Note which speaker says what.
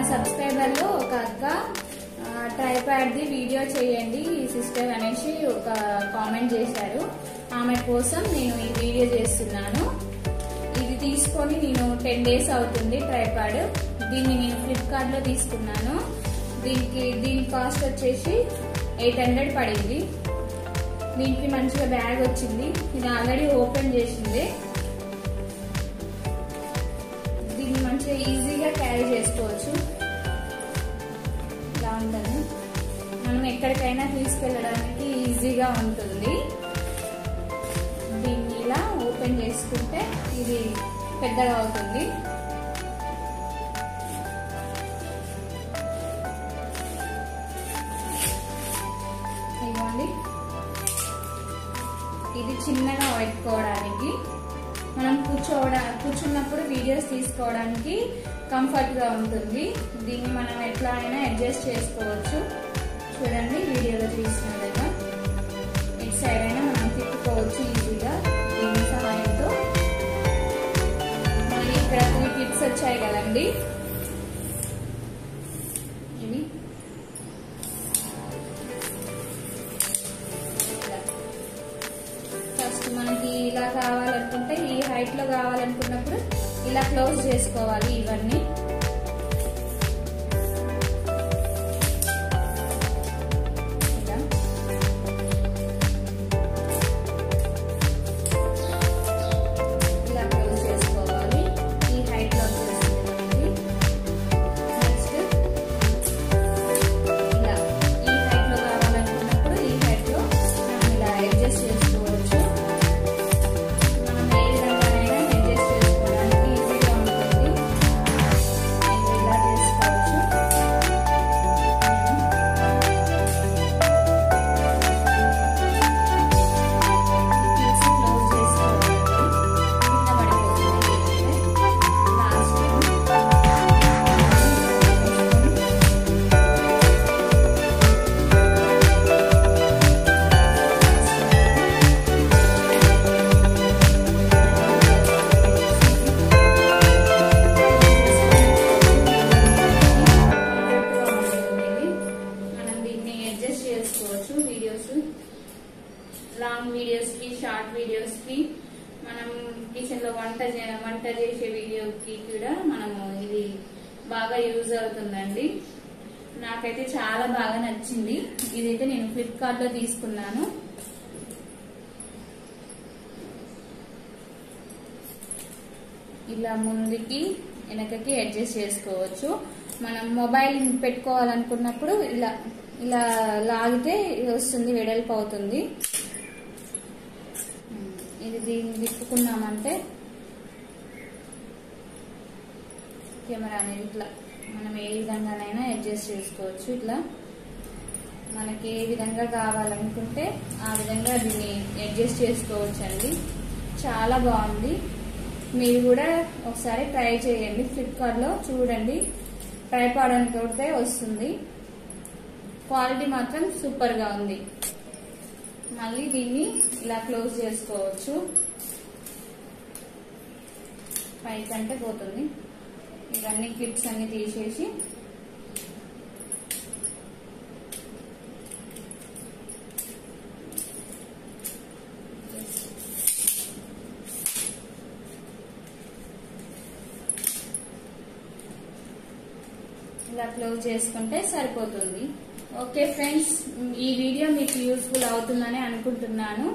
Speaker 1: Subscriber లో ఒక అక్క ట్రైపాడ్ ది వీడియో చేయండి సిస్టర్ అనేసి ఒక కామెంట్ చేశారు. ఆమె కోసం నేను ఈ వీడియో చేస్తున్నాను. ఇది తీసుకొని నేను 10 days అవుతుంది. ట్రైపాడ్ దీన్ని నేను ఫ్లిప్కార్ట్ లో తీసుకున్నాను. దీని కాస్ట్ వచ్చేసి 800 పడింది. దీనికి మంచిగా బ్యాగ్ వచ్చింది. ఇది ఆల్రెడీ ఓపెన్ చేసింది. దీన్ని మంచిగా ఈజీగా క్యారీ చేసుకోవచ్చు. ఇలా ఉంటుంది. మనం ఎక్కడికైనా తీసుకెళ్ళడానికి ఈజీగా ఉంటుంది. దీన్ని ఇలా ఓపెన్ చేసుకుంటే ఇది పెద్దగా అవుతుంది. ఇవ్వండి, ఇది చిన్నగా పెట్టుకోవడానికి, మనం కూర్చున్నప్పుడు వీడియోస్ తీసుకోవడానికి కంఫర్ట్ గా ఉంటుంది. దీన్ని మనం ఎట్లా అయినా అడ్జస్ట్ చేసుకోవచ్చు. చూడండి, వీడియోలో చూసిన విధంగా ఇటు సైడ్ అయినా మనం తిప్పుకోవచ్చు ఈజీగా దీని సహాయంతో. మళ్ళీ ఇక్కడ 3 క్లిప్స్ వచ్చాయి కదండి, ఇవి ఫస్ట్ మనకి ఇలా కావాలనుకుంటే ఈ హైట్ లో కావాలనుకున్నప్పుడు ఇలా క్లోజ్ చేసుకోవాలి. ఇవన్నీ లాంగ్ వీడియోస్ కి, షార్ట్ వీడియోస్ కి, మనం కిచెన్ లో వంట చేసే వీడియోకి కూడా మనము ఇది బాగా యూజ్ అవుతుందండి. నాకైతే చాలా బాగా నచ్చింది. ఇదైతే నేను ఫ్లిప్కార్ట్ లో తీసుకున్నాను. ఇలా ముందుకి వెనకకి అడ్జస్ట్ చేసుకోవచ్చు. మనం మొబైల్ పెట్టుకోవాలనుకున్నప్పుడు ఇలా ఇలా లాగితే వస్తుంది, వెడల్పు అవుతుంది. ఇది దీన్ని తిప్పుకున్నామంటే కెమెరా అనేది ఇట్లా మనం ఏ విధంగానైనా అడ్జస్ట్ చేసుకోవచ్చు. ఇట్లా మనకి ఏ విధంగా కావాలనుకుంటే ఆ విధంగా దీన్ని అడ్జస్ట్ చేసుకోవచ్చు అండి. చాలా బాగుంది. మీరు కూడా ఒకసారి ట్రై చేయండి. ఫ్లిప్కార్ట్ లో చూడండి, ట్రైపాడ్ అని కొడితే వస్తుంది. క్వాలిటీ మాత్రం సూపర్ గా ఉంది. మళ్ళీ దీన్ని ఇలా క్లోజ్ చేసుకోవచ్చు. పైకంటే పోతుంది. ఇవన్నీ క్లిప్స్ అన్ని తీసేసి ఇలా క్లోజ్ చేసుకుంటే సరిపోతుంది. ఓకే ఫ్రెండ్స్, ఈ వీడియో మీకు యూస్ఫుల్ అవుతుందని అనుకుంటున్నాను.